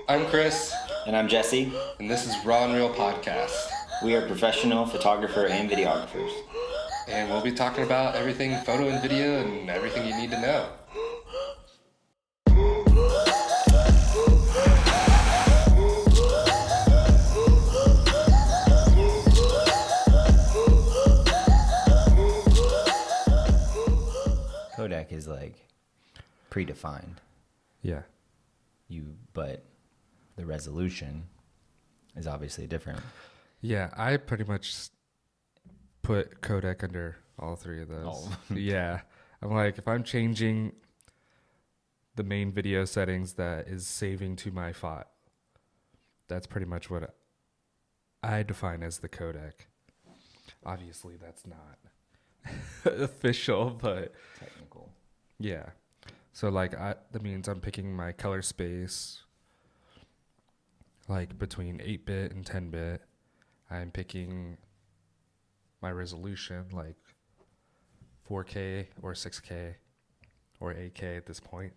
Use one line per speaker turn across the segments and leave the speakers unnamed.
I'm Chris,
And I'm Jesse.
and this is Raw and Real Podcast.
We are professional photographer and videographers.
And we'll be talking about everything photo and video and everything you need to know.
Codec is like predefined.
Yeah.
But the resolution is obviously different.
Yeah, I pretty much put codec under all three of those. Yeah. I'm like, if I'm changing the main video settings that is saving to my file, that's pretty much what I define as the codec. Obviously, that's not official, but
Technical.
yeah. So like, that means I'm picking my color space, like between 8-bit and 10-bit. I'm picking my resolution, like 4K or 6K or 8K at this point.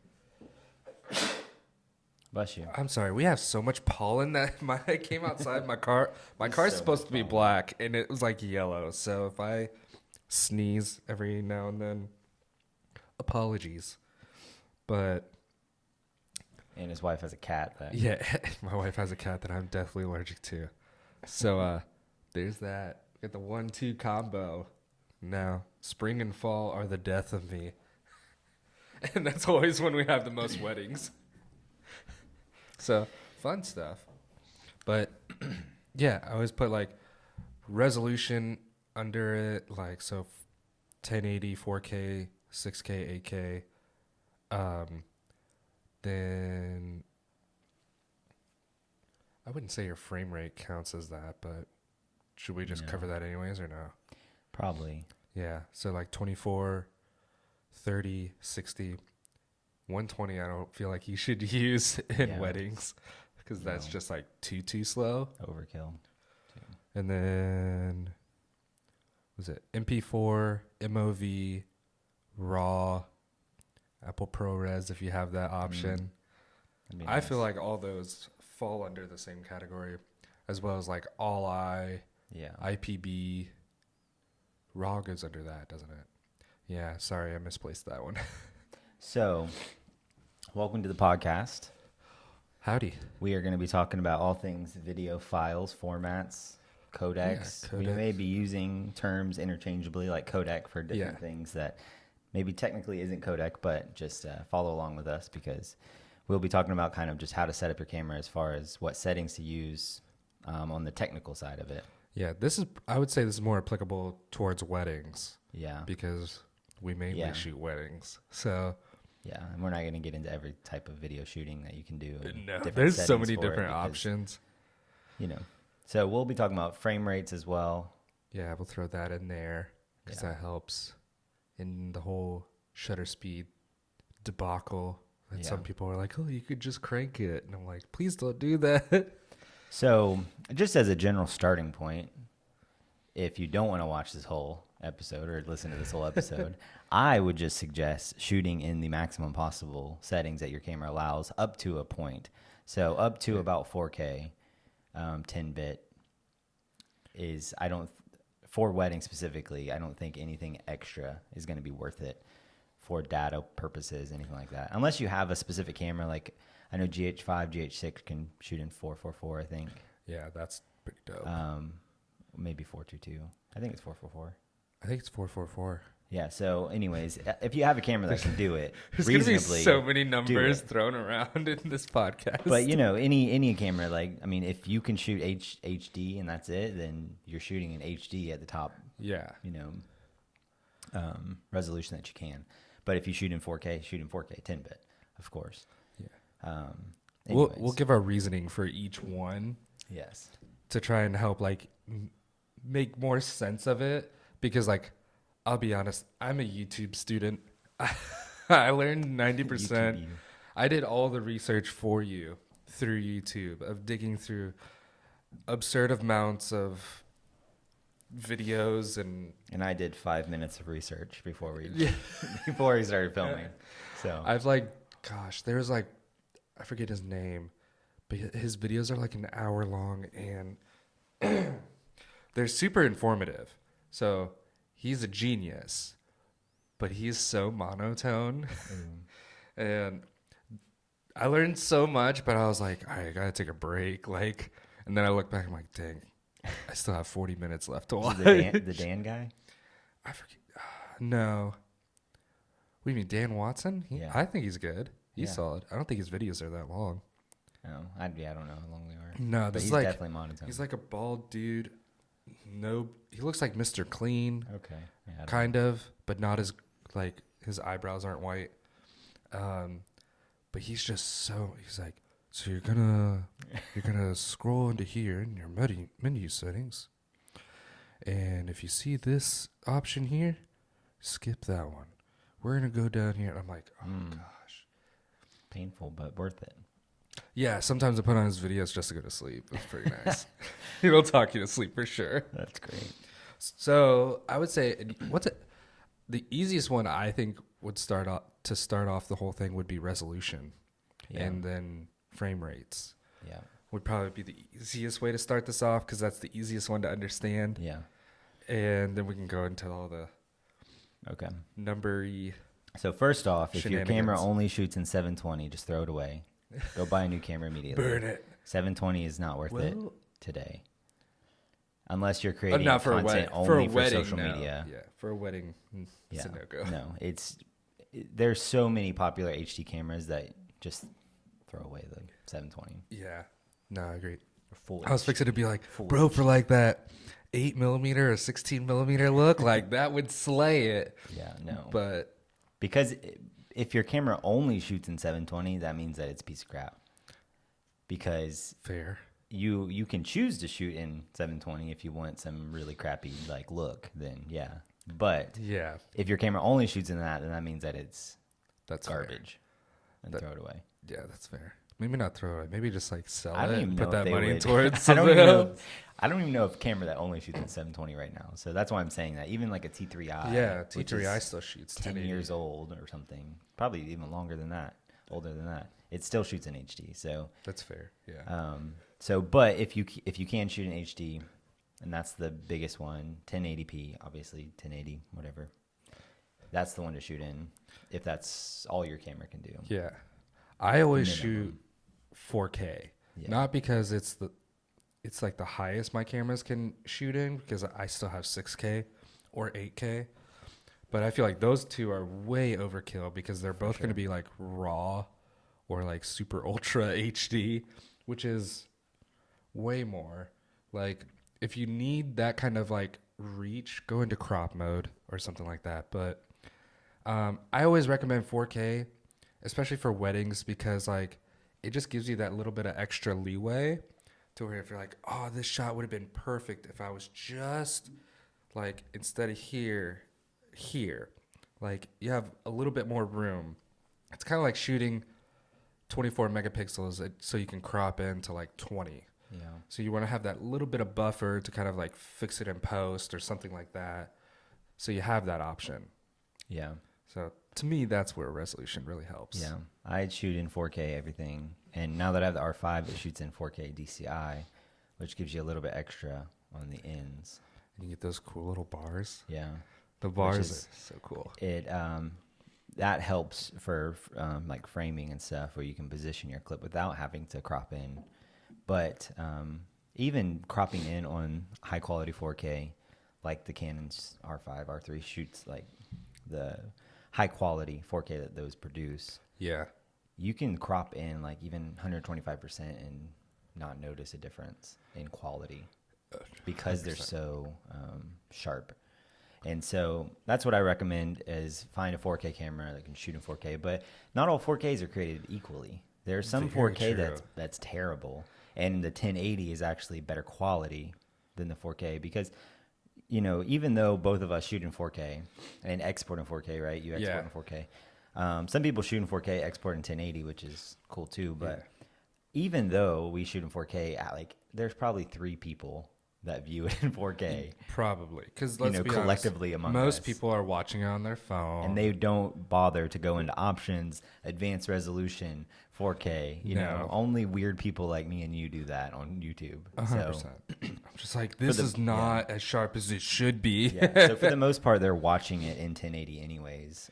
Bless you.
I'm sorry, we have so much pollen that I came outside my car. My car's supposed to be black, and it was like yellow. So if I sneeze every now and then, apologies. But
And his wife has a cat that
yeah, my wife has a cat that I'm definitely allergic to. So there's that. Get the 1-2 combo. Now, spring and fall are the death of me. And that's always when we have the most weddings. So, fun stuff. But yeah, I always put like resolution under it, like so 1080, 4K, 6K, 8K. Then I wouldn't say your frame rate counts as that, but should we just cover that anyways or no?
probably.
Yeah, so like 24, 30, 60, 120 I don't feel like you should use in weddings because that's just like too slow.
Overkill.
And then, was it MP4, MOV, RAW, Apple ProRes if you have that option. I feel like all those fall under the same category, as well as like All I, IPB. RAW goes under that, doesn't it? Yeah, sorry, I misplaced that one.
So, welcome to the podcast.
Howdy.
We are going to be talking about all things video files, formats, codecs.
Yeah,
We
codec.
may be using terms interchangeably like codec for different things that maybe technically isn't codec, but just follow along with us because we'll be talking about kind of just how to set up your camera as far as what settings to use on the technical side of it.
Yeah, I would say this is more applicable towards weddings.
Yeah.
Because we mainly shoot weddings. So
yeah, and we're not going to get into every type of video shooting that you can do.
no,
different
there's so
settings
many
for it
different
because,
options.
You know, so we'll be talking about frame rates as well.
Yeah, we'll throw that in there because that helps in the whole shutter speed debacle. And some people are like, oh, you could just crank it. And I'm like, please don't do that.
So just as a general starting point, if you don't want to watch this whole episode or listen to this whole episode, I would just suggest shooting in the maximum possible settings that your camera allows up to a point. So up to about 4K, 10-bit is, for wedding specifically, I don't think anything extra is going to be worth it for data purposes, anything like that. Unless you have a specific camera, like I know GH5, GH6 can shoot in 444, I think.
Yeah, that's pretty dope.
Maybe 422. I think it's 444.
I think it's 444.
Yeah. So, anyways, if you have a camera that can do it,
There's going to be
reasonably,
so many
do
numbers
it.
thrown around in this podcast.
But you know, any camera, like I mean, if you can shoot HD and that's it, then you're shooting in HD at the top.
Yeah.
You know, resolution that you can. But if you shoot in 4K, shoot in 4K 10-bit, of course.
Yeah. We'll give our reasoning for each one.
Yes.
To try and help like make more sense of it because like I'll be honest, I'm a YouTube student. I learned 90%. I did all the research for you through YouTube of digging through absurd amounts of videos and
I did 5 minutes of research before we before we started filming. So
I've like, gosh, there's like, I forget his name, but his videos are like an hour long, and they're super informative. So he's a genius, but he's so monotone. And I learned so much, but I was like, all right, I gotta take a break. Like, and then I look back, I'm like, dang, I still have 40 minutes left to watch.
The Dan guy?
I forget. No. What do you mean, Dan Watson?
Yeah.
I think he's good. He's
Yeah.
solid. I don't think his videos are that long.
Oh, I don't know how long they are.
No,
But
this
he's
is like
definitely monotone.
he's like a bald dude. No, he looks like Mr. Clean,
okay. Yeah, I don't
kind of, but not as like his eyebrows aren't white. But he's just so he's like, so you're gonna scroll into here in your menu settings, and if you see this option here, skip that one. We're gonna go down here, and I'm like, oh gosh,
painful, but worth it.
yeah. Sometimes I put on his videos just to go to sleep. It's pretty nice. He'll talk you to sleep for sure.
That's great.
So I would say, the easiest one I think would start off the whole thing would be resolution,
Yeah.
and then frame rates
Yeah.
would probably be the easiest way to start this off because that's the easiest one to understand.
Yeah.
And then we can go into all the
Okay.
numbery.
So first off, if your camera
Shenanigans.
only shoots in 720, just throw it away. Go buy a new camera immediately.
Burn it.
720 is not worth it
Well-
today. Unless you're creating
Not for a
content
wedding.
only
For a
for
wedding,
social
no.
media.
Yeah, for a wedding, it's a no-go.
No, there's so many popular HD cameras that just throw away the 720
Yeah, no, I agree.
or full.
I was fixing to be like,
Full
bro, for like that 8mm or 16mm look, like that would slay it.
Yeah, no.
But
Because if your camera only shoots in 720, that means that it's a piece of crap. Because
fair.
you can choose to shoot in 720 if you want some really crappy like look, then yeah. But
Yeah,
if your camera only shoots in that, then that means that it's
that's fair.
garbage and
That-
throw it away.
Yeah, that's fair. Maybe not throw it. Maybe just like sell
I don't
it
even
and
know
put
if
that
they
money
would.
towards
I don't
something
even know.
else.
I don't even know if a camera that only shoots in 720 right now. So that's why I'm saying that. Even like a T3i.
Yeah,
which
T3i
is
still shoots
10
1080.
years old or something. Probably even longer than that. Older than that. It still shoots in HD. So
That's fair. Yeah.
but if you can shoot in HD, and that's the biggest one, 1080p, obviously 1080, whatever. That's the one to shoot in if that's all your camera can do.
Yeah. I always
Minimum.
shoot 4K.
Yeah.
Not because it's like the highest my cameras can shoot in, because I still have 6K or 8K. But I feel like those two are way overkill because they're both going to be like raw or like super ultra HD, which is way more. Like if you need that kind of like reach, go into crop mode or something like that. But I always recommend 4K, especially for weddings, because like it just gives you that little bit of extra leeway to where if you're like, oh, this shot would have been perfect if I was just like, instead of here, like you have a little bit more room. It's kind of like shooting 24 megapixels so you can crop in to like 20.
Yeah.
So you want to have that little bit of buffer to kind of like fix it in post or something like that. So you have that option.
Yeah.
So to me, that's where resolution really helps.
Yeah. I'd shoot in 4K everything. And now that I have the R5, it shoots in 4K DCI, which gives you a little bit extra on the ends.
And you get those cool little bars.
Yeah.
The bars
is-
are so cool.
It that helps for like framing and stuff where you can position your clip without having to crop in. But even cropping in on high quality 4K, like the Canon's R5, R3 shoots like the high quality 4K that those produce.
Yeah.
You can crop in like even 125% and not notice a difference in quality because they're
100%.
so sharp. And so that's what I recommend is find a 4K camera that can shoot in 4K. But not all 4Ks are created equally. There's some
Very
4K
true.
that's terrible. And the 1080 is actually better quality than the 4K because, you know, even though both of us shoot in 4K and export in 4K, right? You export in 4K. Some people shoot in 4K, export in 1080, which is cool too. But even though we shoot in 4K, like there's probably 3 people that view it in 4K.
Probably, because
You
let's
know,
be
collectively
honest,
among
most
us.
people are watching it on their phone,
And they don't bother to go into options, advanced resolution, 4K. You know,
No.
only weird people like me and you do that on YouTube.
100%.
So,
I'm just like, this
the-
is not as sharp as it should be.
yeah. So for the most part, they're watching it in 1080 anyways.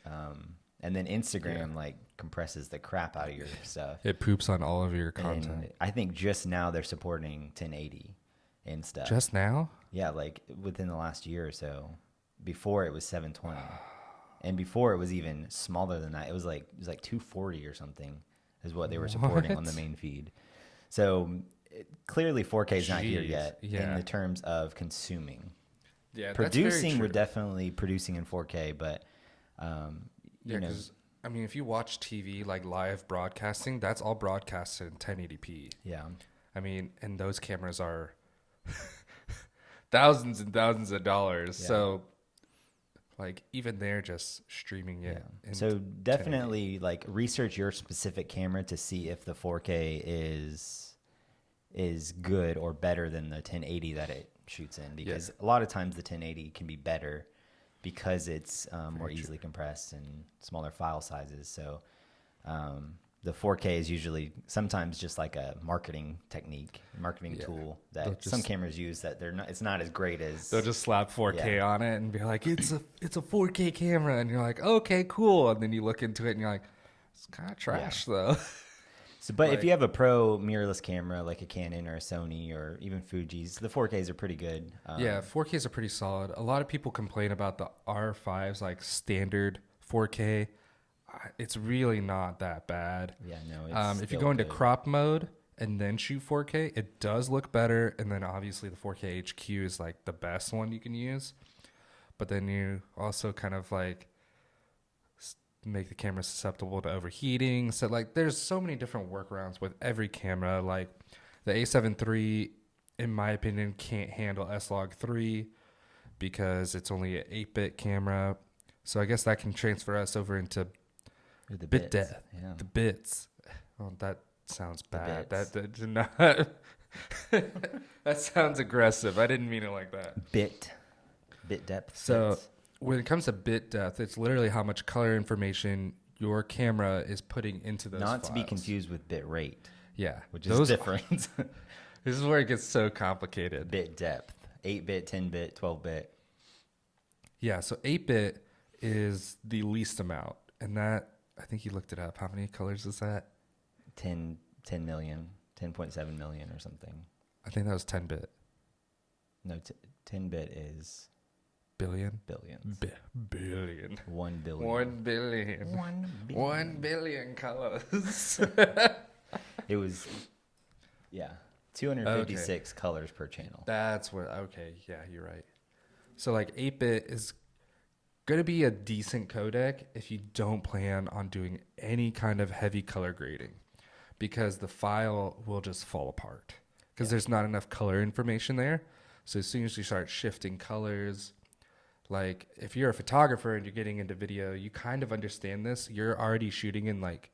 And then Instagram like compresses the crap out of your stuff.
It poops on all of your content.
And I think just now they're supporting 1080 and stuff.
Just now?
Yeah, like within the last year or so. Before it was 720, and before it was even smaller than that. It was like 240 or something, is what they were supporting on the
What?
main feed. So clearly 4K is not here
Jeez,
yet in
yeah.
the terms of consuming.
Yeah,
Producing, we're definitely producing in 4K, but
Yeah,
you know,
because I mean, if you watch TV like live broadcasting, that's all broadcasted in 1080p.
yeah,
I mean, and those cameras are thousands and thousands of dollars.
Yeah.
So, like, even they're just streaming it.
yeah.
in
So
1080.
definitely like research your specific camera to see if the 4K is good or better than the 1080 that it shoots in, because a lot of times the 1080 can be better because it's more easily compressed and smaller file sizes. So the 4K is usually sometimes just like a marketing technique, marketing tool
They'll
that
just-
some cameras use that they're not. It's not as great as
They'll just slap 4K
Yeah.
on it and be like, it's a 4K camera, and you're like, okay, cool. And then you look into it and you're like, it's kind of trash though.
So, but if
Like-
you have a pro mirrorless camera like a Canon or a Sony or even Fuji's, the 4Ks are pretty good.
Yeah, 4Ks are pretty solid. A lot of people complain about the R5's like standard 4K. It's really not that bad.
Yeah, no. It's
If you
still
go into
good.
crop mode and then shoot 4K, it does look better. And then obviously the 4K HQ is like the best one you can use. But then you also kind of like make the camera susceptible to overheating. So like there's so many different workarounds with every camera. Like the A7 III, in my opinion, can't handle S-Log 3 because it's only an 8-bit camera. So I guess that can transfer us over into
Or the
bit
bits.
depth.
Yeah.
the bits. Oh, that sounds bad.
bits.
That did not. That sounds aggressive. I didn't mean it like that.
Bit depth.
So
bits.
when it comes to bit depth, it's literally how much color information your camera is putting into those
not to be
files.
confused with bit rate,
Yeah,
which is different.
This is where it gets so complicated.
Bit depth, 8-bit, 10-bit, 12-bit.
Yeah, so 8-bit is the least amount, and that I think you looked it up. How many colors is that?
10 million, 10.7 million or something.
I think that was 10-bit.
No, 10-bit is
Billion.
billions.
Billion.
1 billion.
1 billion.
1 billion.
1 billion colors.
It was, 256 colors per channel.
That's what. Okay, yeah, you're right. So like 8-bit is gonna be a decent codec if you don't plan on doing any kind of heavy color grading, because the file will just fall apart because there's not enough color information there. So as soon as you start shifting colors, like if you're a photographer and you're getting into video, you kind of understand this. You're already shooting in like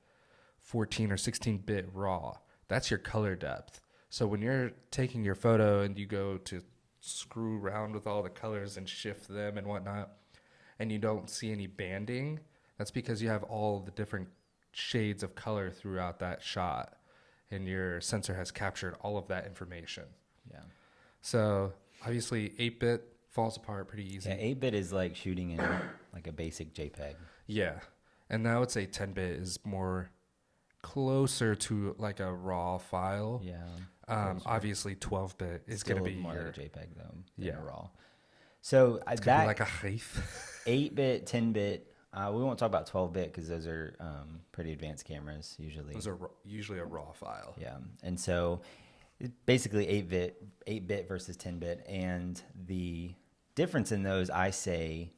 14 or 16-bit raw. That's your color depth. So when you're taking your photo and you go to screw around with all the colors and shift them and whatnot, and you don't see any banding, that's because you have all the different shades of color throughout that shot, and your sensor has captured all of that information.
Yeah.
So obviously 8-bit falls apart pretty easy.
Yeah, 8-bit is like shooting in like a basic JPEG.
Yeah. And I would say 10-bit is more closer to like a raw file.
Yeah.
Obviously 12-bit is going to be
more
your,
like a JPEG though. Than
Yeah.
a RAW. So
it's
that
gonna be like a HEIF.
8-bit, 10-bit. We won't talk about 12-bit because those are pretty advanced cameras usually.
Those are usually a raw file.
Yeah, and so basically 8-bit versus 10-bit, and the difference in those, I say,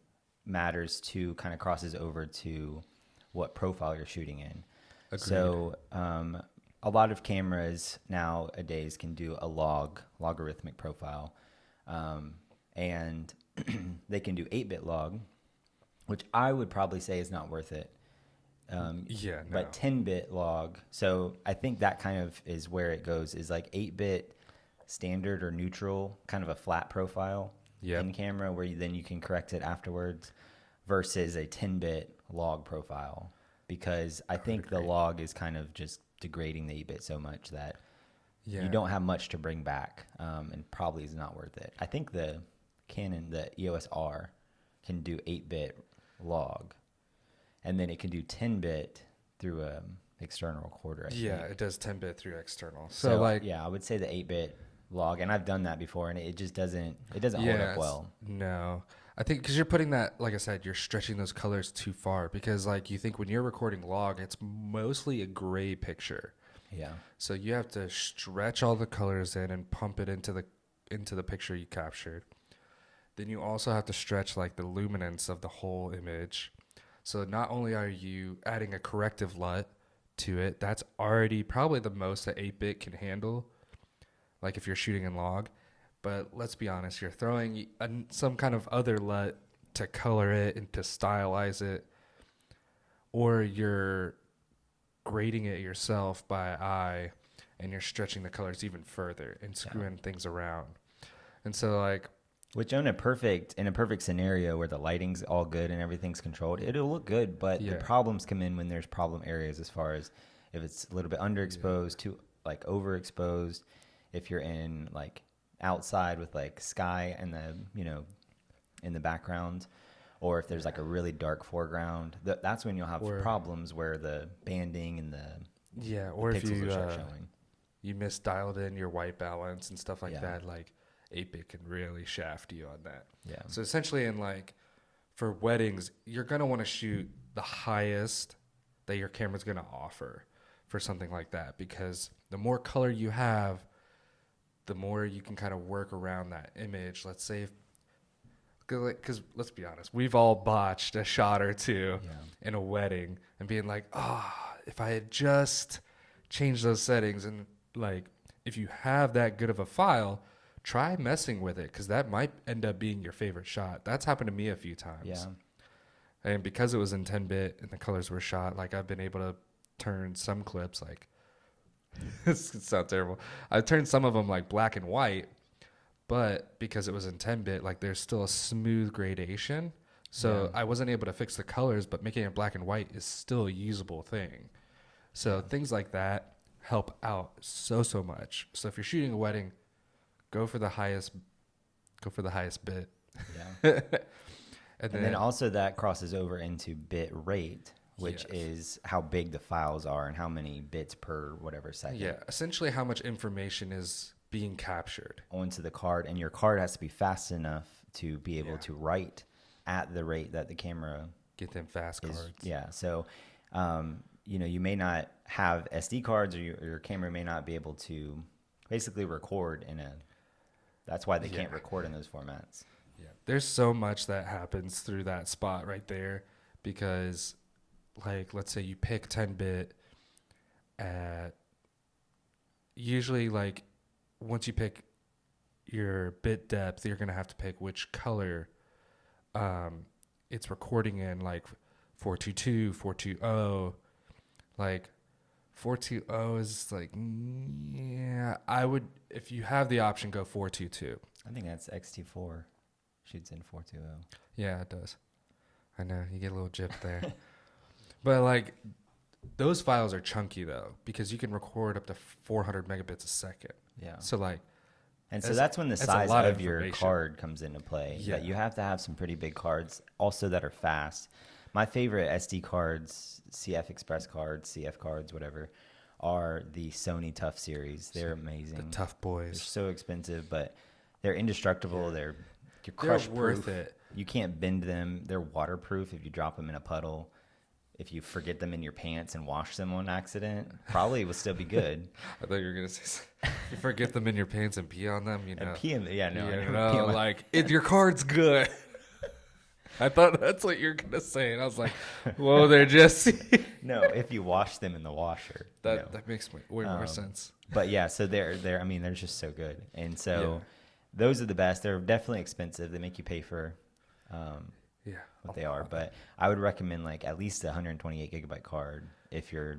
matters to kind of crosses over to what profile you're shooting in.
Agreed.
So a lot of cameras nowadays can do a logarithmic profile, and they can do 8-bit log, which I would probably say is not worth it.
Yeah, no.
But 10-bit log, so I think that kind of is where it goes, is like 8-bit standard or neutral, kind of a flat profile
Yep.
in camera where then you can correct it afterwards versus a 10-bit log profile. Because I think the log is kind of just degrading the 8-bit so much that you don't have much to bring back, and probably is not worth it. I think the Canon, the EOS R, can do 8-bit log, and then it can do 10-bit through a external recorder. I think.
It does 10-bit through external. So like,
yeah, I would say the 8-bit log, and I've done that before, and it just doesn't hold up well.
No, I think because you're putting that, like I said, you're stretching those colors too far. Because like you think when you're recording log, it's mostly a gray picture.
Yeah.
So you have to stretch all the colors in and pump it into the picture you captured. Then you also have to stretch like the luminance of the whole image. So not only are you adding a corrective LUT to it, that's already probably the most that 8-bit can handle, like if you're shooting in log. But let's be honest, you're throwing some kind of other LUT to color it and to stylize it, or you're grading it yourself by eye and you're stretching the colors even further and screwing things around. And so like,
which in a perfect scenario where the lighting's all good and everything's controlled, it'll look good, but the problems come in when there's problem areas, as far as if it's a little bit underexposed to like overexposed, if you're in like outside with like sky and in the background, or if there's like a really dark foreground, that's when you'll have problems where the banding and the
or if
pixels will start showing.
You misdialed in your white balance and stuff like that, like 8-bit can really shaft you on that.
Yeah.
So essentially for weddings, you're going to want to shoot the highest that your camera's going to offer for something like that, because the more color you have, the more you can kind of work around that image. Let's say, because let's be honest, we've all botched a shot or two in a wedding and being like, if I had just changed those settings. And like, if you have that good of a file, try messing with it, because that might end up being your favorite shot. That's happened to me a few times.
Yeah.
And because it was in 10-bit and the colors were shot, like I've been able to turn some clips like, this sounds terrible, I turned some of them like black and white, but because it was in 10-bit, like there's still a smooth gradation. So I wasn't able to fix the colors, but making it black and white is still a usable thing. So things like that help out so much. So if you're shooting a wedding, go for the highest bit.
Yeah. and then also that crosses over into bit rate, which is how big the files are and how many bits per whatever second.
Yeah, essentially how much information is being captured
onto the card, and your card has to be fast enough to be able to write at the rate that the camera
get them fast cards.
Yeah, so you may not have SD cards, or your camera may not be able to basically record that's why they can't record in those formats.
Yeah, there's so much that happens through that spot right there, because like, let's say you pick 10-bit at, usually like once you pick your bit depth, you're going to have to pick which color it's recording in, like 422, 420. Like 420 is like, I would, if you have the option, go 422.
I think that's XT4 shoots in 420.
Yeah, it does. I know, you get a little gypped there. But like, those files are chunky though, because you can record up to 400 megabits a second.
Yeah.
So like,
and so that's when the size of your card comes into play. Yeah. That you have to have some pretty big cards also that are fast. My favorite SD cards, CF Express cards, CF cards, whatever, are the Sony Tough series. They're amazing.
The Tough Boys.
They're so expensive, but they're indestructible.
Yeah.
You're crush
proof. Worth it.
You can't bend them. They're waterproof if you drop them in a puddle. If you forget them in your pants and wash them on accident, probably will still be good.
I thought you were gonna say, you forget them in your pants and pee on them. You know,
and pee in, yeah, no,
you know, like your card's good. I thought that's what you're gonna say, and I was like, "Whoa, they're just."
No, if you wash them in the washer,
that makes way more sense.
But yeah, so they're I mean, they're just so good, and so those are the best. They're definitely expensive. They make you pay for. What they are, but I would recommend like at least a 128 gigabyte card if you're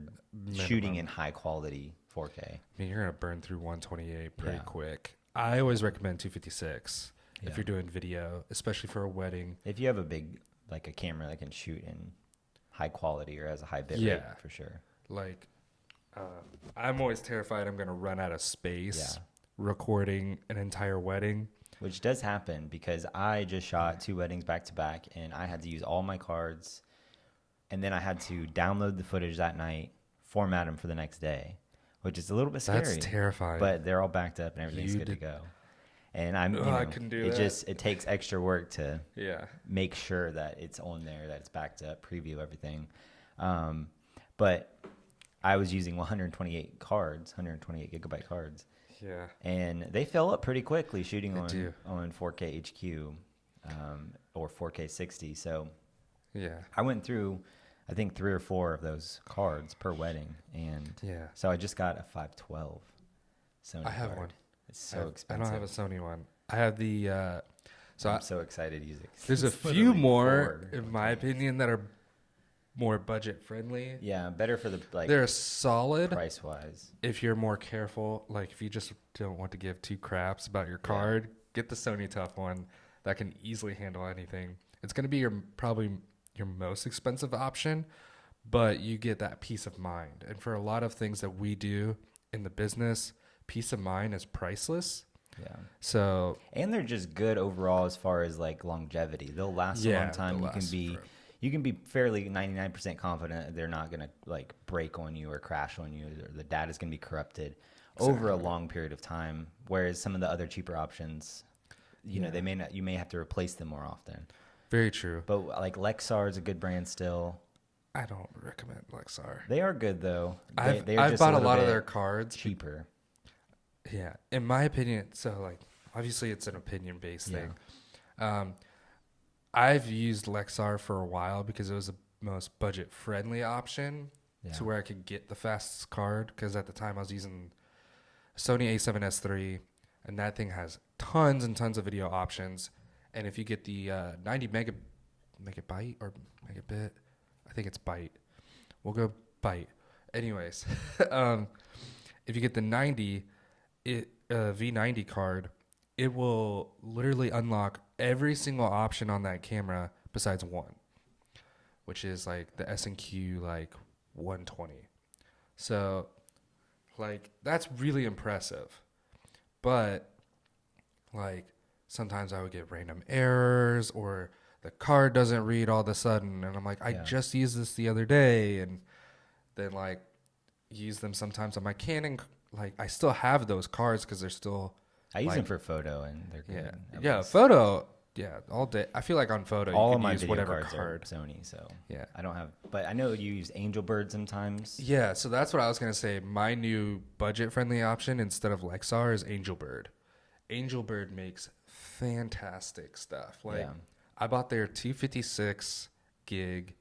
shooting in high quality 4K.
I mean, you're gonna burn through 128 pretty
Yeah.
quick. I always recommend 256
Yeah.
if you're doing video, especially for a wedding.
If you have a big, like a camera that can shoot in high quality or has a high bit
Yeah.
rate, for sure.
Like, I'm always terrified I'm gonna run out of space
Yeah.
recording an entire wedding.
Which does happen because I just shot 2 weddings back to back and I had to use all my cards. And then I had to download the footage that night, format them for the next day, which is a little bit scary.
That's terrifying.
But they're all backed up and everything's
You
good to
did-
go. And I'm, you
Oh,
know,
I couldn't do
it
that.
just, it takes extra work to
Yeah.
make sure that it's on there, that it's backed up, preview everything. But I was using 128 cards, 128 gigabyte cards.
Yeah.
And they fill up pretty quickly shooting
They do.
on 4K HQ or 4K 60. So
Yeah.
I went through, I think 3 or 4 of those cards per wedding. And
Yeah.
so I just got a 512 Sony
I have
card.
one.
It's so
I
expensive.
don't have a Sony one. I have the.
I'm so excited to use it.
There's a
It's
few
literally
more,
4.
in my opinion, that are more budget friendly.
Yeah, better for the like
They're solid
price wise.
if you're more careful. Like if you just don't want to give 2 craps about your card, get the Sony Tough one that can easily handle anything. It's going to be probably your most expensive option, but you get that peace of mind. And for a lot of things that we do in the business, peace of mind is priceless.
Yeah.
So
And they're just good overall as far as like longevity. They'll last a
Yeah,
long time.
they'll
You can
last
be
forever.
you can be fairly 99% confident they're not going to like break on you or crash on you or the data's going to be corrupted over a long period of time, whereas some of the other cheaper options, you know, they may not, you may have to replace them more often.
very true.
But like Lexar is a good brand still.
I don't recommend Lexar.
They are good though.
I've
They're just
bought a
little
lot of
bit
their cards.
cheaper.
Yeah, in my opinion, so like obviously it's an opinion based
Yeah.
thing. I've used Lexar for a while because it was the most budget friendly option
Yeah.
to where I could get the fastest card. Because at the time I was using Sony A7S III, and that thing has tons and tons of video options. And if you get the 90 megabyte or megabit, I think it's byte. We'll go byte. Anyways, if you get the 90 V90 card, it will literally unlock every single option on that camera besides one, which is like the S&Q like 120. So like that's really impressive. But like sometimes I would get random errors or the card doesn't read all of a sudden and I'm like, I
Yeah.
just used this the other day, and then like use them sometimes on my Canon. Like I still have those cards because they're still
I use
like-
them for photo and they're good. at
yeah
least.
photo, yeah, all day. I feel like on photo
All
you
of
can
my
use
video
whatever
cards
card.
are Sony, so
Yeah.
I don't have. But I know you use Angel Bird sometimes.
Yeah, so that's what I was gonna say. My new budget-friendly option instead of Lexar is Angel Bird. Angel Bird makes fantastic stuff. Like
Yeah.
I bought their 256 gig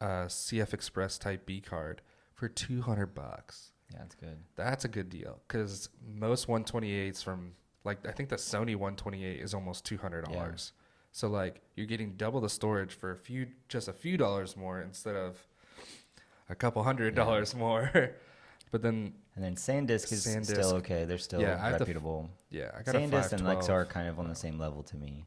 CF Express Type B card for $200.
Yeah, that's good.
That's a good deal because most 128s from like I think the Sony 128 is almost $200.
Yeah.
So like you're getting double the storage for just a few dollars more instead of a couple $100 more. But then
And then SanDisk is
SanDisk.
still okay. They're still
Yeah, I have to
reputable.
yeah, I got a
SanDisk and
512.
Lexar are kind of on the same level to me.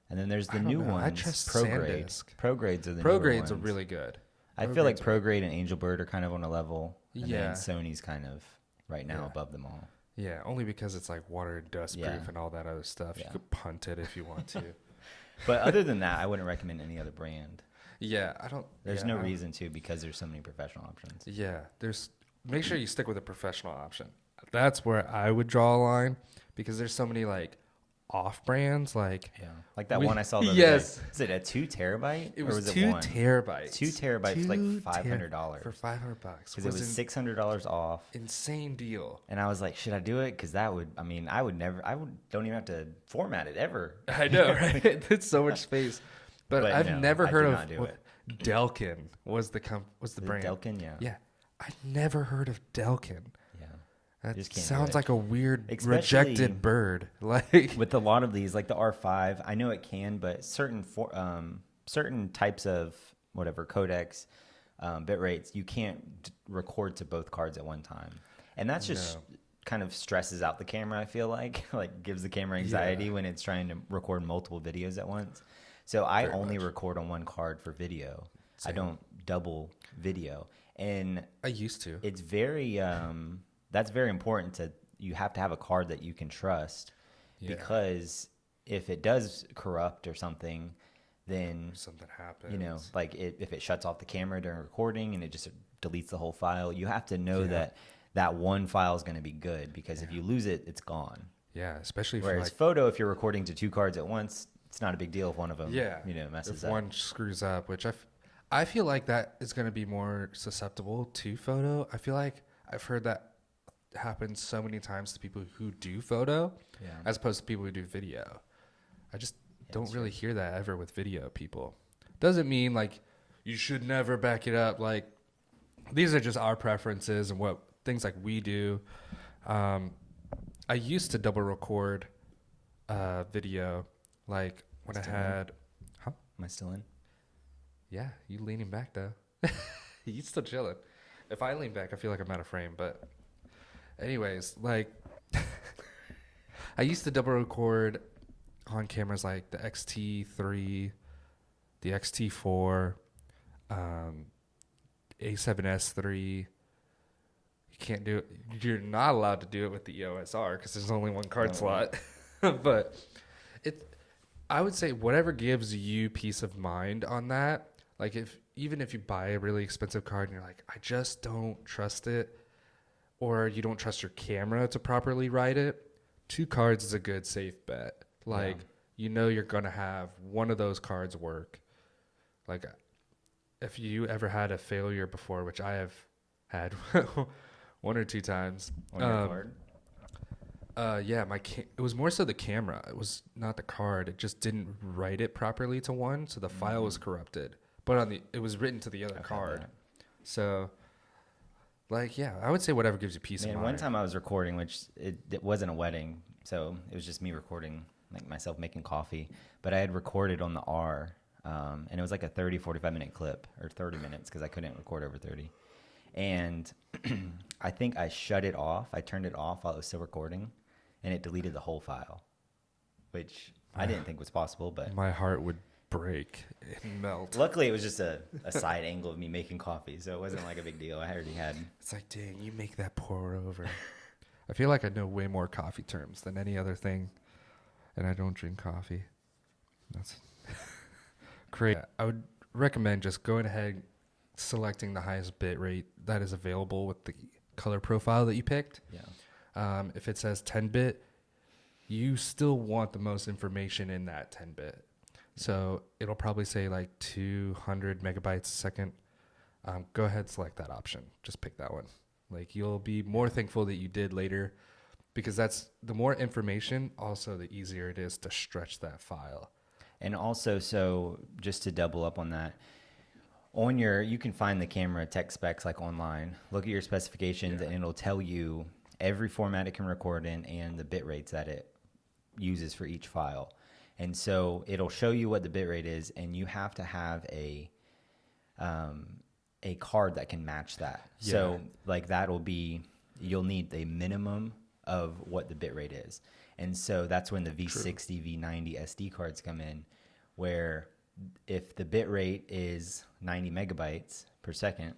And then there's the
I don't
new
know. I
ones.
trust
ProGrade.
SanDisk.
ProGrades are the
Pro
newer
grades are
ones.
really good.
I feel like
ProGrades are-
ProGrade and Angel Bird are kind of on a level. And
Yeah.
then Sony's kind of right now
Yeah.
above them all.
Yeah, only because it's like water and dust proof
Yeah.
and all that other stuff. You
Yeah.
could punt it if you want to.
But other than that, I wouldn't recommend any other brand.
Yeah, I don't.
There's
yeah,
no
I don't-
reason to because there's so many professional options.
Yeah, make sure you stick with a professional option. That's where I would draw a line because there's so many like off brands. Like
Yeah. Like that
We-
one I saw the other
yes.
day. Is it a 2 terabyte?
it
or
was,
was
2
it 1?
terabytes.
2 terabytes for like
$2
$500.
for $500
Because it was $600 off.
insane deal.
And I was like, should I do it? Because that would, I mean, don't even have to format it ever.
I know, right? It's so much space. But
But
I've
no,
never
I
heard
did
of
not do
what-
it.
Delkin was the
The
brand.
Delkin, yeah.
Yeah, I never heard of Delkin.
Yeah.
That
Just can't do
sounds
it.
like a weird
Especially-
rejected bird. Like
With a lot of these, like the R5, I know it can, but certain types of whatever codecs, bit rates, you can't record to both cards at one time. And that's just
No.
kind of stresses out the camera, I feel like. Like gives the camera anxiety when it's trying to record multiple videos at once. So I
Very
only
much.
record on one card for video. I
Same.
don't double video. And
I used to.
it's very that's very important to you have to have a card that you can trust
Yeah.
because if it does corrupt or something, then
Something happens.
you know, like if it shuts off the camera during recording and it just deletes the whole file, you have to know
Yeah.
that that one file is going to be good because if you lose it, it's gone.
Yeah, especially for
Whereas
like
photo, if you're recording to two cards at once, it's not a big deal if one of them,
yeah,
you know, messes
if
up.
one screws up, which I feel like that is going to be more susceptible to photo. I feel like I've heard that happen so many times to people who do photo
Yeah.
as opposed to people who do video. I just don't
that's
really hear that ever with video people. Doesn't mean like you should never back it up. Like these are just our preferences and what things like we do. I used to double record video like when
Still
I
in?
had, huh?
Am I still in?
Yeah, you leaning back though. You still chilling. If I lean back, I feel like I'm out of frame. But anyways, like I used to double record on cameras like the XT3, the XT4, A7S3. You can't do it. You're not allowed to do it with the EOS R because there's only one card
Oh,
slot. But I would say whatever gives you peace of mind on that. Like even if you buy a really expensive card and you're like, I just don't trust it, or you don't trust your camera to properly write it, 2 cards is a good safe bet. Like you know you're gonna have one of those cards work. Like if you ever had a failure before, which I have had 1 or 2 times
On your card?
yeah, it was more so the camera. It was not the card. It just didn't write it properly to one, so the file was corrupted. But it was written to the other
I've had
card.
that.
So, like, yeah, I would say whatever gives you peace of
Man,
mind.
one time I was recording, which it wasn't a wedding, so it was just me recording, like myself making coffee. But I had recorded on the R, and it was like a 30, 45-minute clip, or 30 minutes, because I couldn't record over 30. And I think I shut it off. I turned it off while it was still recording, and it deleted the whole file, which I didn't think was possible. But
My heart would break and melt.
luckily, it was just a side angle of me making coffee, so it wasn't like a big deal. I already had.
It's like, dang, you make that pour over. I feel like I know way more coffee terms than any other thing, and I don't drink coffee. That's crazy. I would recommend just going ahead, selecting the highest bit rate that is available with the color profile that you picked.
Yeah.
If it says 10-bit, you still want the most information in that 10-bit. So it'll probably say like 200 megabytes a second. Go ahead, select that option. Just pick that one. Like you'll be more thankful that you did later, because that's the more information, also the easier it is to stretch that file.
And also, so just to double up on that, you can find the camera tech specs like online. Look at your specifications, and it'll tell you every format it can record in and the bit rates that it uses for each file. And so it'll show you what the bit rate is, and you have to have a card that can match that.
Yeah.
So like you'll need a minimum of what the bit rate is. And so that's when the V60, V90 SD cards come in, where if the bit rate is 90 megabytes per second,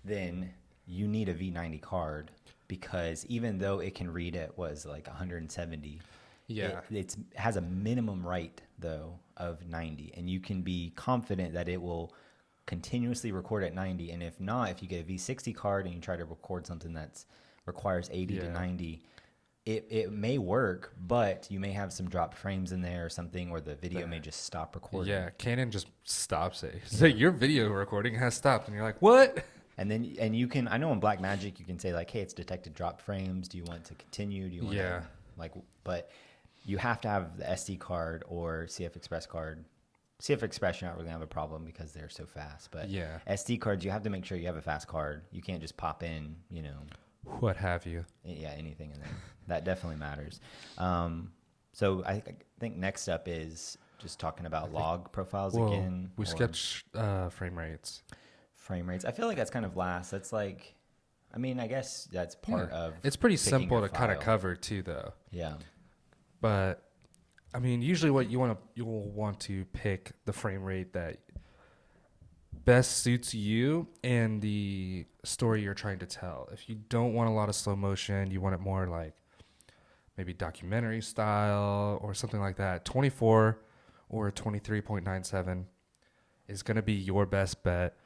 then you need a V90 card, because even though it can read at like 170, it has a minimum write though of 90, and you can be confident that it will continuously record at 90. And if not, if you get a V60 card and you try to record something that requires 80 to 90, it may work, but you may have some dropped frames in there or something, or the video may just stop recording.
Yeah, Canon just stops it. So your video recording has stopped, and you're like, what?
And you can, I know in Blackmagic you can say like, hey, it's detected dropped frames. Do you want to continue? Do you want to but you have to have the SD card or CF Express card. CF Express, you're not really gonna have a problem because they're so fast. But SD cards, you have to make sure you have a fast card. You can't just pop in,
what have you.
Yeah, anything in there. That definitely matters. So I think next up is just talking about log profiles again.
We skipped frame rates.
Frame rates. I feel like that's kind of last. That's like, I mean, I guess that's part of.
It's pretty
picking
simple
your
to kind of
file.
cover too, though.
Yeah.
But I mean, usually what you'll want to pick the frame rate that best suits you and the story you're trying to tell. If you don't want a lot of slow motion, you want it more like maybe documentary style or something like that. 24 or 23.97 is going to be your best bet.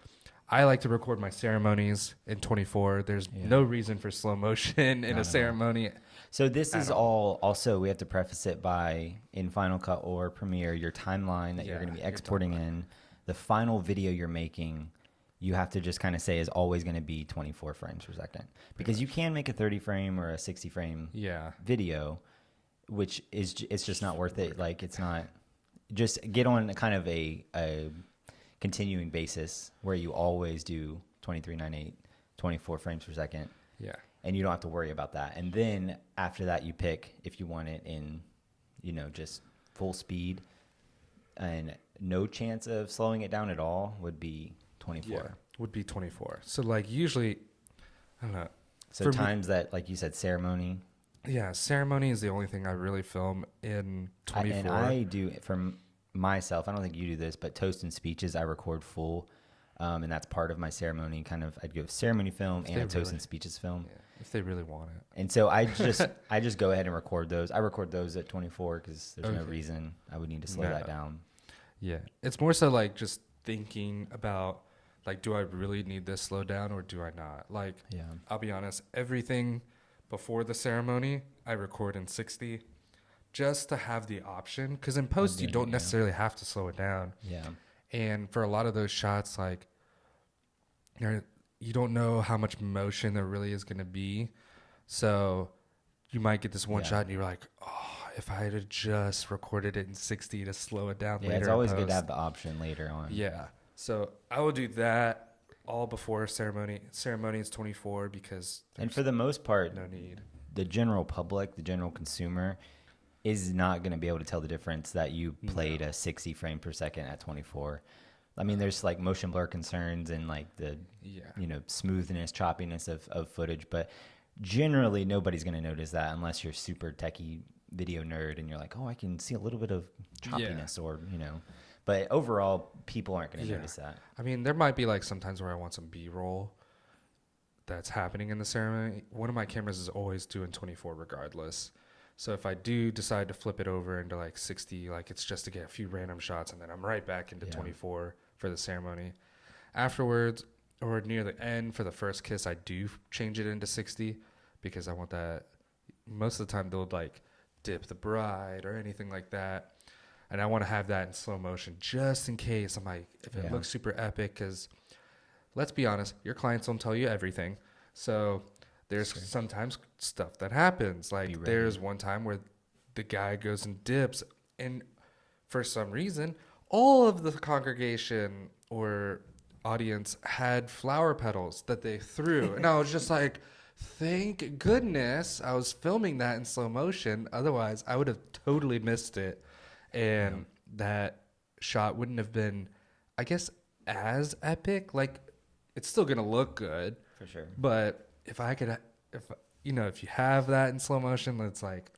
I like to record my ceremonies in 24. There's no reason for slow motion in a ceremony.
So this is all also, we have to preface it by, in Final Cut or Premiere, your timeline that you're going to be exporting in, the final video you're making, you have to just kind of say is always going to be 24 frames per second. Because you can make a 30 frame or a 60 frame video, which is, it's just not worth it. Like, it's not, just get on kind of a continuing basis where you always do 23.98, 24 frames per second.
Yeah.
And you don't have to worry about that. And then after that, you pick if you want it in, just full speed, and no chance of slowing it down at all would be 24.
Yeah, would be 24. So like usually, I don't know.
So times that, like you said, ceremony.
Yeah, ceremony is the only thing I really film in 24.
And I do, from myself, I don't think you do this, but toast and speeches I record full, and that's part of my ceremony. Kind of, I'd go ceremony film and a toast and speeches film.
Yeah, if they really want it.
And so I just go ahead and record those. I record those at 24 because there's no reason I would need to slow that down.
Yeah, it's more so like just thinking about like, do I really need this slow down or do I not? Like, I'll be honest, everything before the ceremony I record in 60. Just to have the option, because in post you don't necessarily have to slow it down.
Yeah.
And for a lot of those shots, like, you don't know how much motion there really is going to be. So you might get this one shot and you're like, oh, if I had just recorded it in 60 to slow it down later.
Yeah, it's always good to have the option later on.
Yeah. So I will do that all before ceremony. Ceremony is 24 because
and for the most part,
no need.
The general public, the general consumer, is not going to be able to tell the difference that you played a 60 frame per second at 24. I mean, there's like motion blur concerns and like the, smoothness, choppiness of footage, but generally nobody's going to notice that unless you're super techie video nerd and you're like, oh, I can see a little bit of choppiness or, but overall people aren't going to notice that.
I mean, there might be like sometimes where I want some B-roll that's happening in the ceremony. One of my cameras is always doing 24 regardless. So if I do decide to flip it over into like 60, like it's just to get a few random shots and then I'm right back into 24 for the ceremony. Afterwards, or near the end for the first kiss, I do change it into 60 because I want that. Most of the time they'll like dip the bride or anything like that. And I want to have that in slow motion just in case. I'm like, if it looks super epic, because let's be honest, your clients don't tell you everything. So there's sometimes stuff that happens. Like there's one time where the guy goes and dips, and for some reason, all of the congregation or audience had flower petals that they threw. And I was just like, thank goodness I was filming that in slow motion. Otherwise, I would have totally missed it. And that shot wouldn't have been, I guess, as epic. Like, it's still going to look good.
For sure.
But if you have that in slow motion, it's like,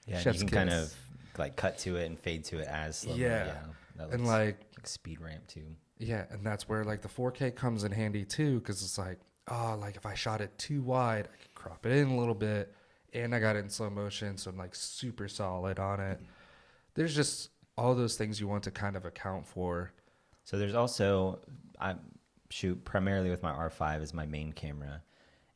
you can kind of like cut to it and fade to it as slow. That
and like
speed ramp too.
Yeah, and that's where like the 4K comes in handy too, because it's like, oh, like if I shot it too wide, I could crop it in a little bit, and I got it in slow motion, so I'm like super solid on it. There's just all those things you want to kind of account for.
So there's also, I shoot primarily with my R5 as my main camera.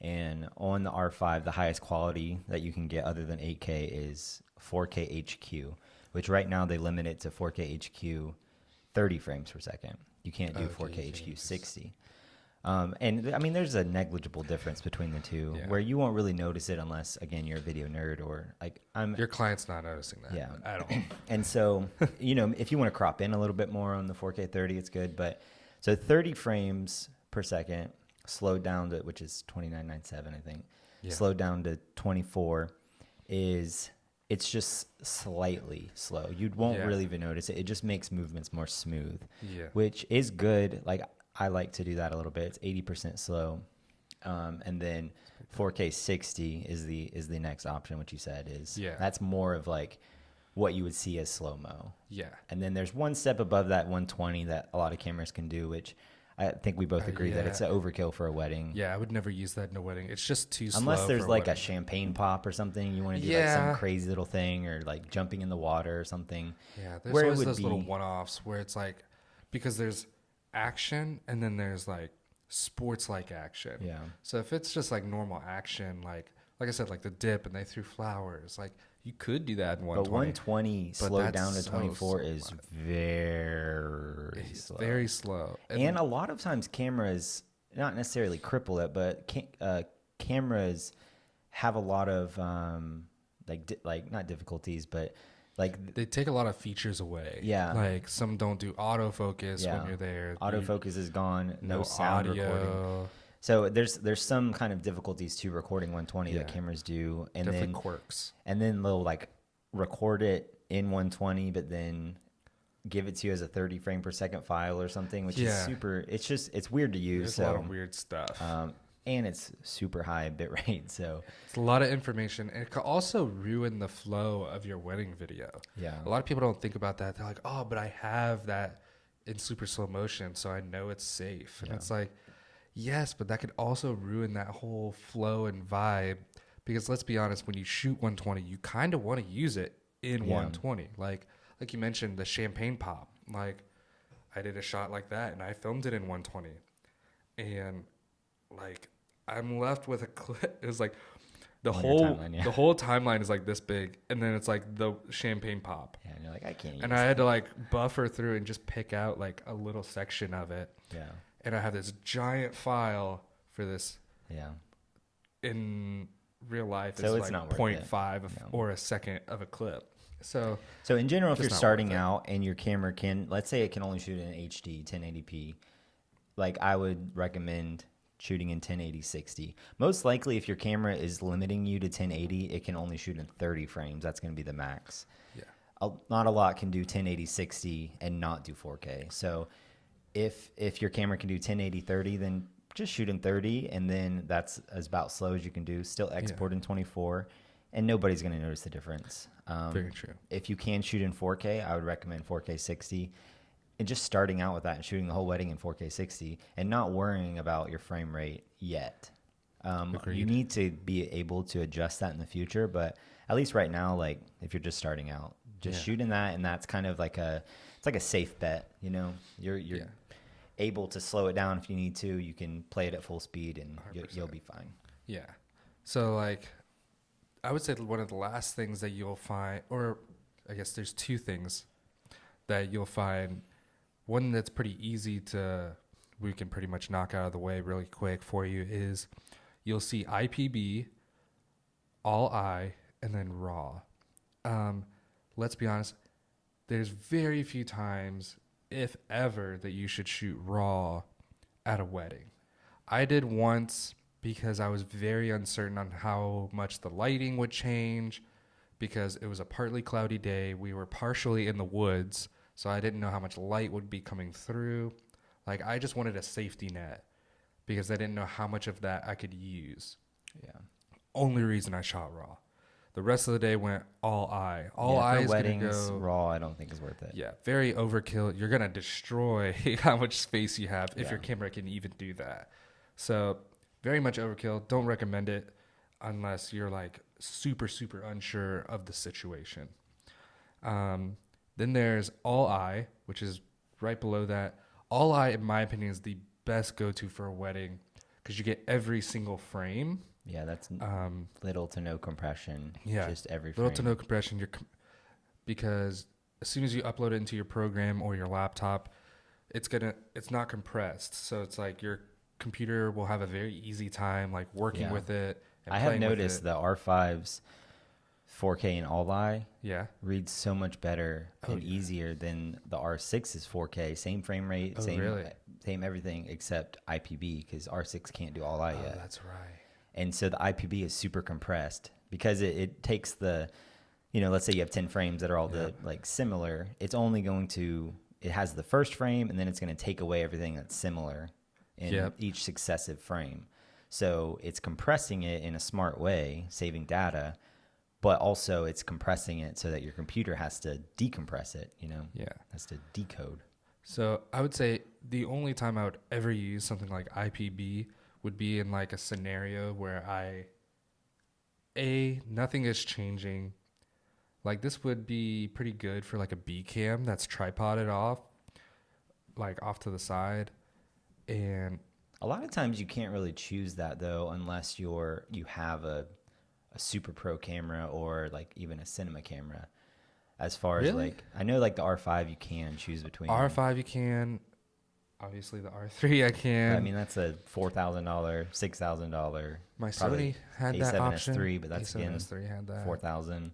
And on the R5, the highest quality that you can get other than 8K is 4K HQ, which right now they limit it to 4K HQ 30 frames per second. You can't do 4K HQ 60. And I mean, there's a negligible difference between the two where you won't really notice it unless, again, you're a video nerd or like
your client's not noticing that at all.
And so, if you want to crop in a little bit more on the 4K 30, it's good. But so 30 frames per second slowed down to, which is 29.97, I think, slowed down to 24 it's just slightly slow. You won't really even notice it. It just makes movements more smooth, which is good. Like, I like to do that a little bit. It's 80% slow. And then 4K 60 is the next option, which you said is
Yeah.
that's more of like what you would see as slow-mo.
Yeah.
And then there's one step above that 120 that a lot of cameras can do, which I think we both agree that
yeah.
it's an overkill for a wedding.
Yeah, I would never use that in a wedding. It's just too slow.
Unless there's
for
like a
wedding.
champagne pop or something, you want to do like some crazy little thing, or like jumping in the water or something.
Yeah, there's
where it
always
would
those
be-
little one-offs where it's like, because there's action and then there's like sports-like action.
Yeah.
So if it's just like normal action, like I said, like the dip and they threw flowers, like you could do that in 120.
But 120 slowed
that's
down to
so
24
slow.
is very
It's
slow.
very slow.
And a lot of times cameras, not necessarily cripple it, but cameras have a lot of like not difficulties, but like
they take a lot of features away.
Yeah.
Like some don't do autofocus when you're there.
autofocus is gone, no sound
audio.
recording. So there's some kind of difficulties to recording 120 that
Yeah.
cameras do, and
Definitely
then
quirks.
and then they'll like record it in 120, but then give it to you as a 30 frame per second file or something, which is
Yeah.
super. It's weird to use.
There's a lot
So
of weird stuff.
and it's super high bit rate. So
It's a lot of information, and it could also ruin the flow of your wedding video.
yeah,
A lot of people don't think about that. They're like, "Oh, but I have that in super slow motion, so I know it's safe." And
Yeah.
it's like, yes, but that could also ruin that whole flow and vibe. Because let's be honest, when you shoot 120, you kind of want to use it in
Yeah.
120. Like you mentioned, the champagne pop. Like I did a shot like that, and I filmed it in 120, and like I'm left with a clip. It was like the
On your
whole
timeline, yeah.
the whole timeline is like this big, and then it's like the champagne pop.
yeah, and you're like, I can't use
And I had to like buffer through and just pick out like a little section of it.
yeah,
And I have this giant file for this.
yeah.
In real life,
So
it's
it's
like
not worth
0.5
it. No.
or a second of a clip. So
So in general, if
Just
you're
not
starting
worth it.
out and your camera can, let's say it can only shoot in HD 1080p, like I would recommend shooting in 1080 60. Most likely, if your camera is limiting you to 1080, it can only shoot in 30 frames. That's going to be the max.
yeah,
Not a lot can do 1080 60 and not do 4K. So if your camera can do 1080 30, then just shoot in 30, and then that's as about slow as you can do. Still export in 24, and nobody's going to notice the difference.
very true.
If you can shoot in 4K, I would recommend 4K 60. And just starting out with that and shooting the whole wedding in 4K 60 and not worrying about your frame rate yet. You
Agreed.
need to be able to adjust that in the future, but at least right now, like if you're just starting out, just
Yeah.
shoot in that, and that's kind of like it's like a safe bet. You know, you're
Yeah.
able to slow it down if you need to. You can play it at full speed, and you'll
100%.
be fine.
Yeah. So like, I would say that one of the last things that you'll find, or I guess there's two things that you'll find. One that's pretty easy we can pretty much knock out of the way really quick for you is you'll see IPB, all I, and then raw. Let's be honest, there's very few times, if ever, that you should shoot raw at a wedding. I did once because I was very uncertain on how much the lighting would change, because it was a partly cloudy day. We were partially in the woods, so I didn't know how much light would be coming through. Like, I just wanted a safety net because I didn't know how much of that I could use.
Yeah.
Only reason I shot raw. The rest of the day went all eye. All eye
for
is going to
weddings,
go.
raw, I don't think is worth it.
Yeah, very overkill. You're going to destroy how much space you have if
Yeah.
your camera can even do that. So, very much overkill. Don't recommend it unless you're like super, super unsure of the situation. Then there's all eye, which is right below that. All eye, in my opinion, is the best go-to for a wedding because you get every single frame.
Yeah, that's little to no compression.
Yeah,
Just every frame.
little to no compression. Because as soon as you upload it into your program or your laptop, it's not compressed. So it's like your computer will have a very easy time like working
Yeah.
with it. And
I have
playing with
noticed
it.
the R5's 4K and all eye
Yeah.
reads so much better
Oh,
and
yeah.
easier than the R6's 4K. Same frame rate,
Oh, really?
same everything except IPB, because R6 can't do all eye
Oh,
yet.
that's right.
And so the IPB is super compressed because it takes let's say you have 10 frames that are all like similar. It's only going to, it has the first frame, and then it's going to take away everything that's similar in
Yep.
each successive frame. So it's compressing it in a smart way, saving data, but also it's compressing it so that your computer has to decompress it,
Yeah.
has to decode.
So I would say the only time I would ever use something like IPB would be in like a scenario where nothing is changing. Like this would be pretty good for like a B cam that's tripoded off, like off to the side. And
A lot of times you can't really choose that though, unless you have a super pro camera or like even a cinema camera. As far as
Really?
like, I know like the R5 you can choose between.
R5 you can, obviously the R3 I can.
But, I mean, that's a $4,000, $6,000.
My
probably
Sony had that option.
A7S3, but that's again
A7S3 had that.
4,000.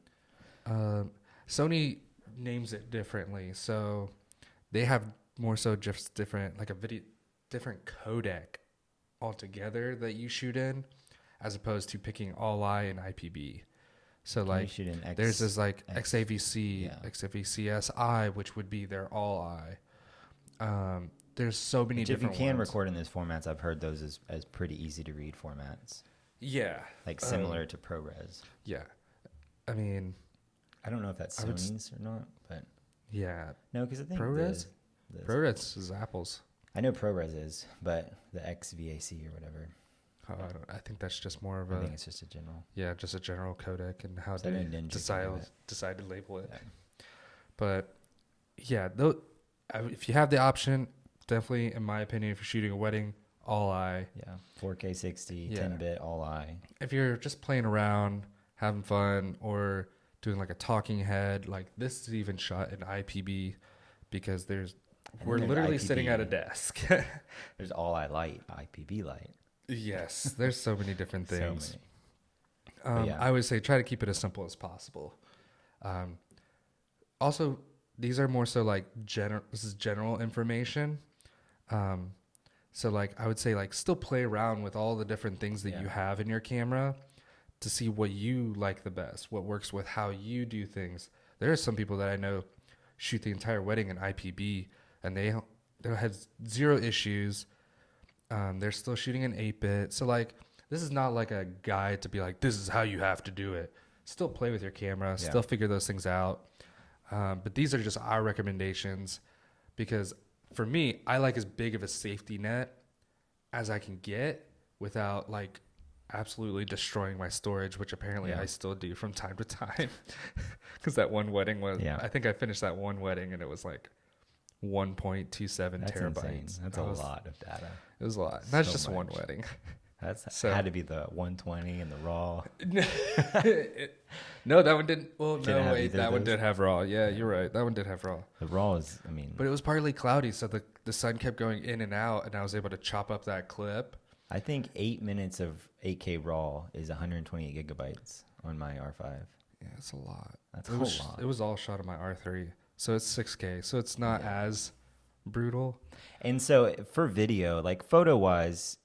Sony names it differently, so they have more so just different, like a different codec altogether that you shoot in, as opposed to picking all eye and IPB. So
Can
like
you shoot in
there's this like
X-
XAVC,
yeah.
XAVCSI, which would be their all eye. There's so many
Which if you
different
can
ones.
record in those formats, I've heard those as pretty easy to read formats,
Yeah,
like similar to ProRes.
yeah. I mean,
I don't know if that's
I would
Sony's or not, but
yeah.
no, because I think
ProRes?
the
ProRes is Apple's.
I know ProRes is, but the XVAC or whatever,
I think that's just more of
I
a
think it's just a general.
just a general codec and how
So I
they
know Ninja can do it.
decide to label it.
Yeah.
But yeah, though, if you have the option, definitely, in my opinion, if you're shooting a wedding, all eye.
Yeah, 4K 60,
Yeah.
10-bit, all eye.
If you're just playing around, having fun, or doing like a talking head, like this is even shot in IPB because
And
we're
then there's
literally
IPB.
sitting at a desk.
There's all eye light, IPB light.
Yes, there's so many different
So
things.
many. Yeah.
I would say try to keep it as simple as possible. Also, these are more so like this is general information. So like I would say like still play around with all the different things that you have in your camera to see what you like the best, what works with how you do things. There are some people that I know shoot the entire wedding in IPB and they have zero issues. They're still shooting in 8-bit. So like this is not like a guide to be like, this is how you have to do it. Still play with your camera, still figure those things out. But these are just our recommendations because for me, I like as big of a safety net as I can get without like absolutely destroying my storage, which apparently I still do from time to time. Because that one wedding was, I think I finished that one wedding and it was like 1.27
That's
terabytes.
insane. That's a lot of data.
It was a lot. That's
So
just one
much.
wedding.
That's
So-
had to be the 120 and the raw.
No, that one didn't. Well,
Didn't
no,
have
wait,
either
that
of
one
those?
did have raw. Yeah, you're right. That one did have raw.
The raw is, I mean,
But it was partly cloudy, so the sun kept going in and out, and I was able to chop up that clip.
I think 8 minutes of 8K raw is 128 gigabytes on my R5.
Yeah, it's a lot.
That's
It
a
was,
whole lot.
It was all shot on my R3, so it's 6K, so it's not as brutal.
And so for video, like photo wise,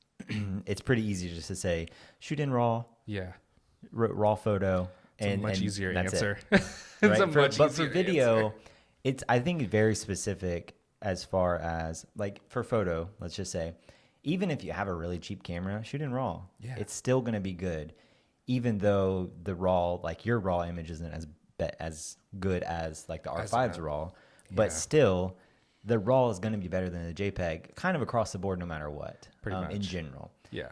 it's pretty easy just to say shoot in raw,
Yeah,
raw photo,
it's a much easier
that's
answer.
It.
It's
Right?
a much
But for
easier
video,
answer.
it's I think very specific as far as like for photo. Let's just say, even if you have a really cheap camera, shoot in raw.
Yeah.
It's still gonna be good, even though the raw, like your raw image, isn't as good as like the R5's raw, but
Yeah.
still. The RAW is going to be better than the JPEG, kind of across the board, no matter what.
Pretty
in
much.
general.
Yeah.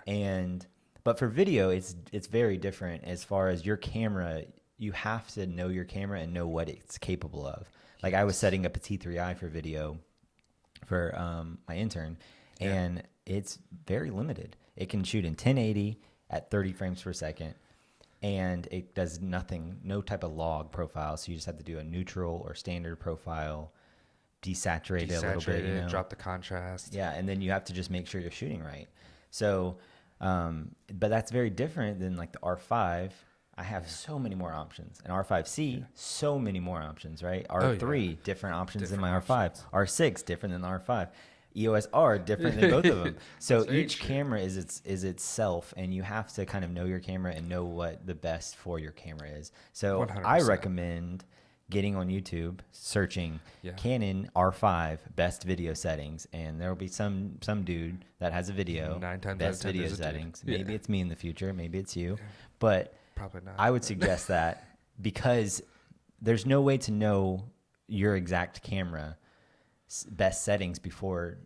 But for video, it's very different as far as your camera. You have to know your camera and know what it's capable of. Like I was setting up a T3i for video for my intern, and it's very limited. It can shoot in 1080 at 30 frames per second, and it does nothing, no type of log profile. So you just have to do a neutral or standard profile. Desaturate it a little bit, you know?
Drop the contrast.
Yeah, and then you have to just make sure you're shooting right. So, but that's very different than like the R5. I have so many more options. And R5C, so many more options, right? R3, different options than my R5. R6, different than the R5. EOS R, different than both of them. So
very
each camera is itself, and you have to kind of know your camera and know what the best for your camera is. So I
100%.
recommend getting on YouTube, searching
Yeah.
Canon R5 best video settings, and there will be some dude that has a video
9 times
best
out of 10
video
there's a dude.
settings.
Yeah.
Maybe it's me in the future, maybe it's you, but
Probably not.
I would suggest that because there's no way to know your exact camera best settings before,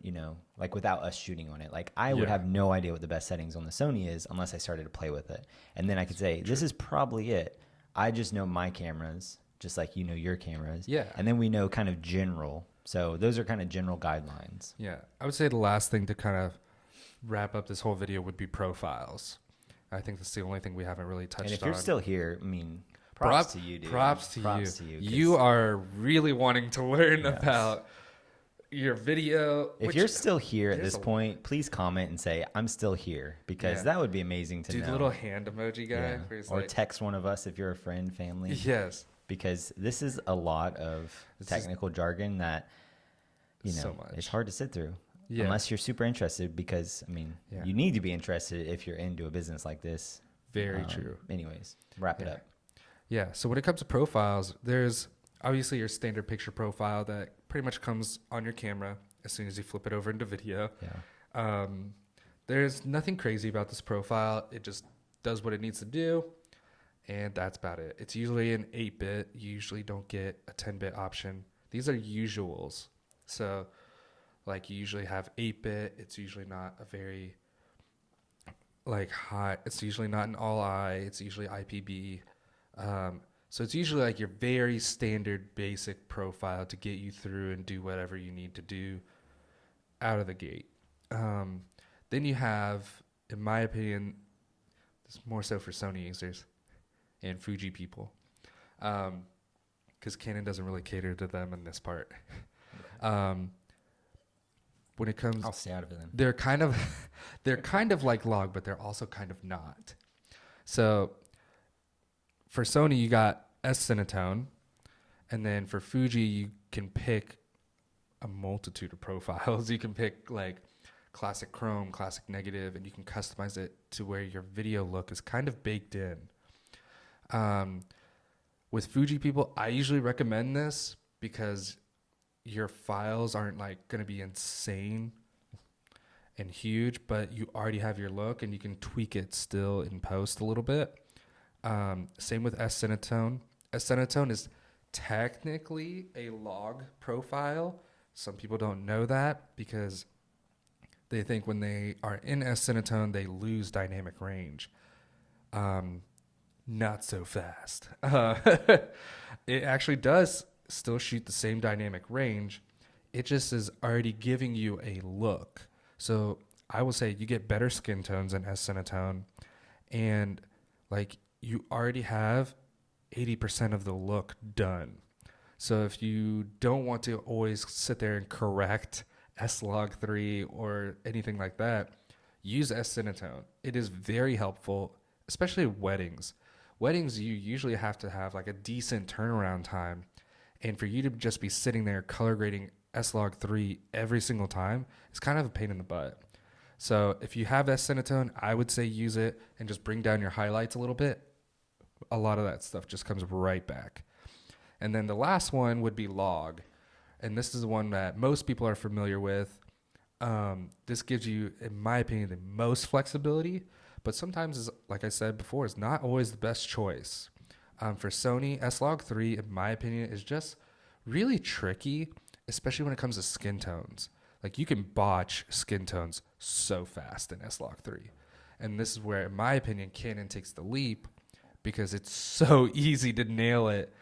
like without us shooting on it. Like I would
Yeah.
have no idea what the best settings on the Sony is unless I started to play with it. And then I could say, this is probably it. I just know my cameras, just like you know your cameras.
Yeah.
And then we know kind of general. So those are kind of general guidelines.
Yeah. I would say the last thing to kind of wrap up this whole video would be profiles. I think that's the only thing we haven't really touched on.
And if you're still here, I mean, props to you, dude.
Props to you.
'cause
You are really wanting to learn about your video.
If you're still here at
there's
this point, please comment and say, I'm still here, because
Yeah.
that would be amazing to
Dude,
know.
the little hand emoji guy.
Yeah.
Where he's
Or
like,
text one of us if you're a friend, family.
yes.
Because this is a lot of
This is-
technical jargon that,
So much.
it's hard to sit through.
Yeah.
Unless you're super interested, because,
Yeah.
you need to be interested if you're into a business like this.
Very true.
Anyways, wrap it
Yeah.
up.
Yeah. So when it comes to profiles, there's obviously your standard picture profile that pretty much comes on your camera as soon as you flip it over into video.
Yeah.
There's nothing crazy about this profile. It just does what it needs to do, and that's about it. It's usually an 8-bit. You usually don't get a 10-bit option. These are usuals. So, like, you usually have 8-bit. It's usually not a very, high. It's usually not an all-I. It's usually IPB. So it's usually like your very standard basic profile to get you through and do whatever you need to do out of the gate. Then you have, in my opinion, it's more so for Sony users and Fuji people, because Canon doesn't really cater to them in this part. When it comes,
I'll stay out of it then.
they're kind of like log, but they're also kind of not. So for Sony, you got S-Cinetone, and then for Fuji, you can pick a multitude of profiles. You can pick like classic chrome, classic negative, and you can customize it to where your video look is kind of baked in. With Fuji people, I usually recommend this because your files aren't like going to be insane and huge, but you already have your look and you can tweak it still in post a little bit. Same with S-Cinetone. S-Cinetone is technically a log profile. Some people don't know that because they think when they are in S-Cinetone, they lose dynamic range. Not so fast. It actually does still shoot the same dynamic range. It just is already giving you a look. So I will say you get better skin tones in S-Cinetone, and like you already have 80% of the look done. So if you don't want to always sit there and correct S-Log3 or anything like that, use S-Cinetone. It is very helpful, especially weddings. Weddings, you usually have to have like a decent turnaround time. And for you to just be sitting there color grading S-Log3 every single time, it's kind of a pain in the butt. So if you have S-Cinetone, I would say use it and just bring down your highlights a little bit. A lot of that stuff just comes right back. And then the last one would be log. And this is the one that most people are familiar with. This gives you, in my opinion, the most flexibility, but sometimes, is, like I said before, is not always the best choice. For Sony, S-Log3, in my opinion, is just really tricky, especially when it comes to skin tones. Like, you can botch skin tones so fast in S-Log3. And this is where, in my opinion, Canon takes the leap because it's so easy to nail it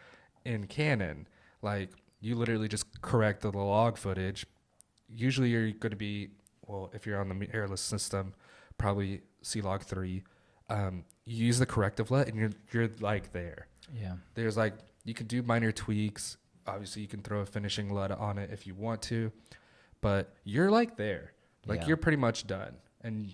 in Canon. Like, you literally just correct the log footage. Usually you're going to be, well, if you're on the mirrorless system, probably C-Log3. You use the corrective LUT and you're like there.
Yeah.
There's like, you can do minor tweaks. Obviously you can throw a finishing LUT on it if you want to, but you're like there. Like you're pretty much done. And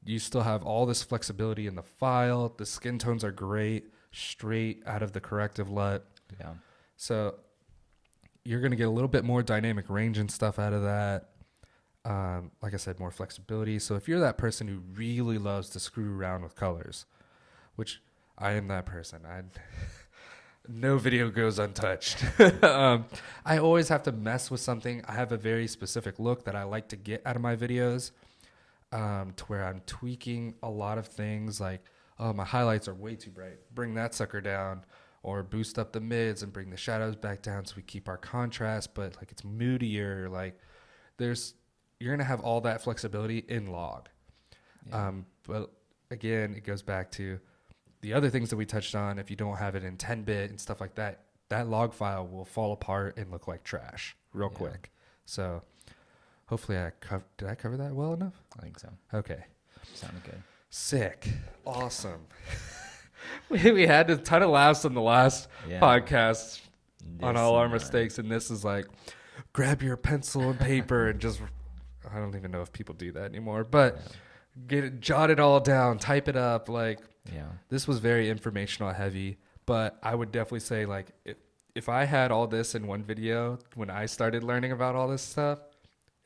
you still have all this flexibility in the file. The skin tones are great, straight out of the corrective LUT.
Yeah.
So you're going to get a little bit more dynamic range and stuff out of that. Like I said, more flexibility. So if you're that person who really loves to screw around with colors, which I am that person, no video goes untouched. I always have to mess with something. I have a very specific look that I like to get out of my videos, to where I'm tweaking a lot of things like, oh, my highlights are way too bright. Bring that sucker down, or boost up the mids and bring the shadows back down so we keep our contrast, but like it's moodier. Like you're going to have all that flexibility in log. Yeah. But again, it goes back to the other things that we touched on. If you don't have it in 10-bit and stuff like that, that log file will fall apart and look like trash real quick. So hopefully did I cover that well enough?
I think so.
Okay.
Sounded good.
Sick. Awesome. we had a ton of laughs on the last podcast on all our mistakes. And this is like, grab your pencil and paper and just, I don't even know if people do that anymore, but jot it all down, type it up. Like, this was very informational heavy, but I would definitely say like, if I had all this in one video when I started learning about all this stuff,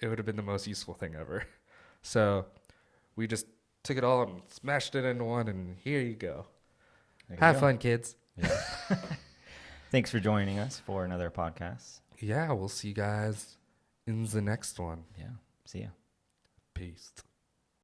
it would have been the most useful thing ever. So we just took it all and smashed it into one, and here you go. Have fun, kids.
Yeah. Thanks for joining us for another podcast.
Yeah, we'll see you guys in the next one.
Yeah. See ya.
Peace.